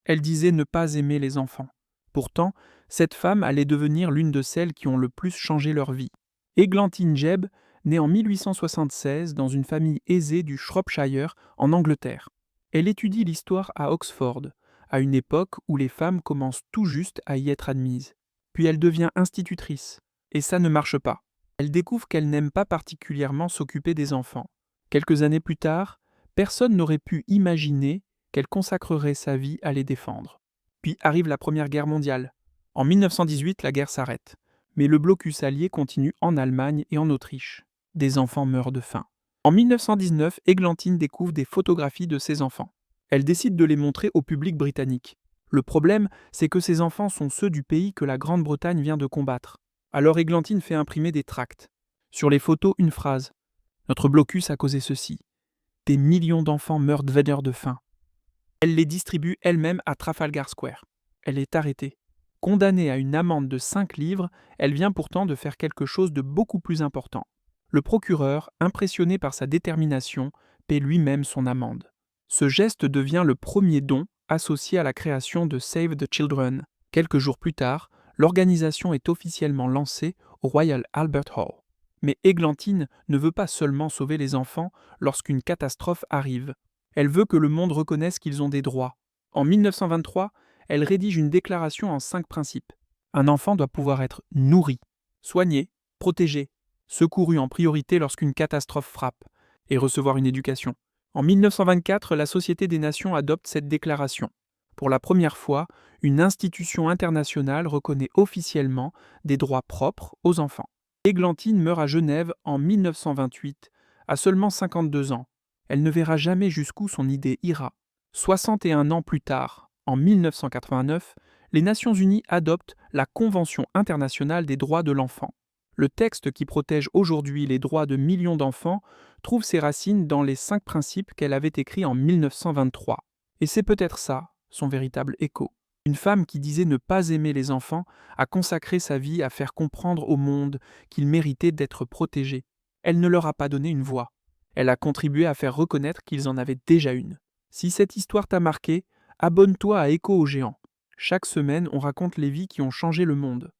Elle disait ne pas aimer les enfants. Pourtant, cette femme allait devenir l'une de celles qui ont le plus changé leur vie. Églantine Jebb naît en 1876 dans une famille aisée du Shropshire, en Angleterre. Elle étudie l'histoire à Oxford, à une époque où les femmes commencent tout juste à y être admises. Puis elle devient institutrice, et ça ne marche pas. Elle découvre qu'elle n'aime pas particulièrement s'occuper des enfants. Quelques années plus tard, personne n'aurait pu imaginer qu'elle consacrerait sa vie à les défendre. Puis arrive la Première Guerre mondiale. En 1918, la guerre s'arrête. Mais le blocus allié continue en Allemagne et en Autriche. Des enfants meurent de faim. En 1919, Églantine découvre des photographies de ses enfants. Elle décide de les montrer au public britannique. Le problème, c'est que ces enfants sont ceux du pays que la Grande-Bretagne vient de combattre. Alors Églantine fait imprimer des tracts. Sur les photos, une phrase. Notre blocus a causé ceci. Des millions d'enfants meurent de faim. Elle les distribue elle-même à Trafalgar Square. Elle est arrêtée. Condamnée à une amende de 5 livres, elle vient pourtant de faire quelque chose de beaucoup plus important. Le procureur, impressionné par sa détermination, paie lui-même son amende. Ce geste devient le premier don associé à la création de Save the Children. Quelques jours plus tard, l'organisation est officiellement lancée au Royal Albert Hall. Mais Églantine ne veut pas seulement sauver les enfants lorsqu'une catastrophe arrive. Elle veut que le monde reconnaisse qu'ils ont des droits. En 1923, elle rédige une déclaration en 5 principes. Un enfant doit pouvoir être nourri, soigné, protégé, secouru en priorité lorsqu'une catastrophe frappe, et recevoir une éducation. En 1924, la Société des Nations adopte cette déclaration. Pour la première fois, une institution internationale reconnaît officiellement des droits propres aux enfants. Églantine meurt à Genève en 1928, à seulement 52 ans. Elle ne verra jamais jusqu'où son idée ira. 61 ans plus tard, en 1989, les Nations Unies adoptent la Convention internationale des droits de l'enfant. Le texte qui protège aujourd'hui les droits de millions d'enfants trouve ses racines dans les 5 principes qu'elle avait écrits en 1923. Et c'est peut-être ça, son véritable écho. Une femme qui disait ne pas aimer les enfants a consacré sa vie à faire comprendre au monde qu'ils méritaient d'être protégés. Elle ne leur a pas donné une voix. Elle a contribué à faire reconnaître qu'ils en avaient déjà une. Si cette histoire t'a marqué, abonne-toi à Écho aux géants. Chaque semaine, on raconte les vies qui ont changé le monde.